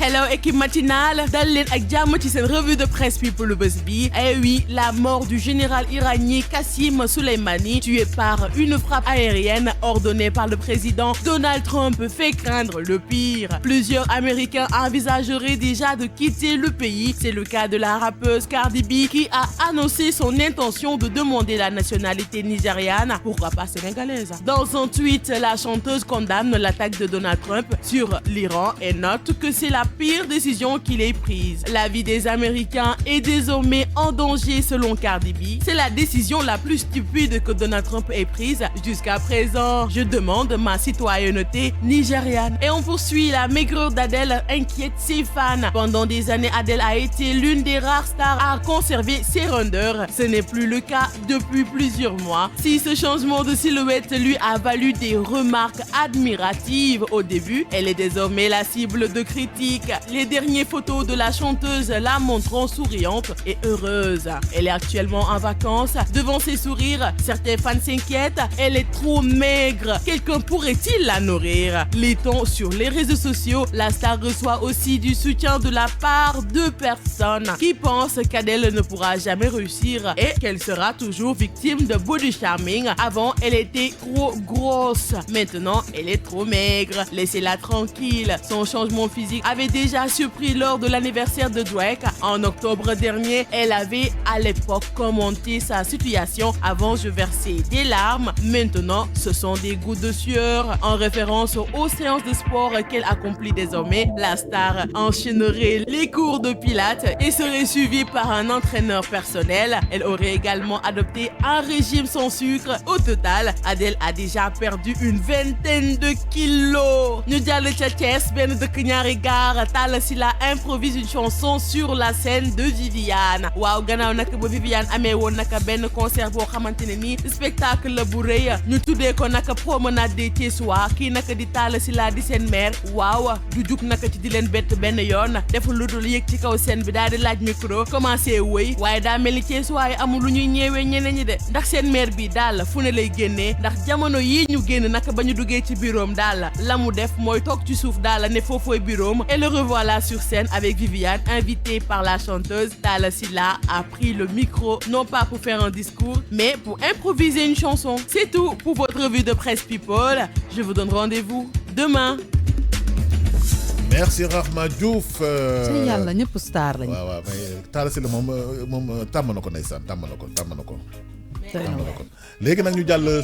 Hello équipe matinale dal leen ak jàmm ci seen revue de presse people lu bés bi. Eh oui, la mort du général iranien Qassim Soleimani tué par une frappe aérienne ordonnée par le président Donald Trump fait craindre le pire. Plusieurs Américains envisageraient déjà de quitter le pays. C'est le cas de la rappeuse Cardi B qui a annoncé son intention de demander la nationalité nigériane, pourquoi pas sénégalaise. Dans un tweet, la chanteuse condamne l'attaque de Donald Trump sur l'Iran et note que c'est la pire décision qu'il ait prise. La vie des Américains est désormais en danger selon Cardi B. C'est la décision la plus stupide que Donald Trump ait prise jusqu'à présent. Je demande ma citoyenneté nigériane. Et on poursuit. La maigreur d'Adèle inquiète ses fans. Pendant des années, Adèle a été l'une des rares stars à conserver ses rondeurs. Ce n'est plus le cas depuis plusieurs mois. Si ce changement de silhouette lui a valu des remarques admiratives au début, elle est désormais la cible de critiques. Les dernières photos de la chanteuse la montrant souriante et heureuse. Elle est actuellement en vacances. Devant ses sourires, certains fans s'inquiètent. Elle est trop maigre. Quelqu'un pourrait-il la nourrir? Lit-on sur les réseaux sociaux, la star reçoit aussi du soutien de la part de personnes qui pensent qu'Adèle ne pourra jamais réussir et qu'elle sera toujours victime de body shaming. Avant, elle était trop grosse. Maintenant, elle est trop maigre. Laissez-la tranquille. Son changement physique avait déjà surpris lors de l'anniversaire de Drake. En octobre dernier, elle avait à l'époque commenté sa situation. Avant, je versais des larmes. Maintenant, ce sont des gouttes de sueur. En référence aux séances de sport qu'elle accomplit désormais, la star enchaînerait les cours de pilates et serait suivie par un entraîneur personnel. Elle aurait également adopté un régime sans sucre. Au total, Adèle a déjà perdu une vingtaine de kilos. Ñu jàll ca Thiès, benn dëkk ñaari gaar, Talla Sylla improvise une chanson sur la scène de Viviane. Waaw, gannaaw nag ba Viviane amee woon nag benn concert boo xamante ne nii spectacle la bu rëy ñu tuddee ko nag promenade des Thiessois. Kii nag di Talla Sylla di seen maire. Waaw, du jug nag ci di leen bett benn yoon, deful lu dul yëg ci kaw scène bi daal di laaj micro commencé wëy. Waaye daa mel ni Thiessois yi amul lu ñuy ñeewee ñeneen ñi de, ndax seen maire bi daal fu ne lay génnee. Ndax jamono yii ñu génn nag ba ñu duggee ci bureau daal la mu def mooy toog ci suuf daal ne foofooy bureau. Et le revoilà sur scène avec Viviane, invitée par la chanteuse. Talla Sylla a pris le micro non pas pour faire un discours, mais pour improviser une chanson. C'est tout pour votre revue de presse people. Je vous donne rendez-vous demain. Merci Rahma Diouf. ci yàlla ñëpp star lañu. waaw mais Talla Sylla moom tàmm na ko ndeysaan tàmm na ko. léegi nag ñu jàll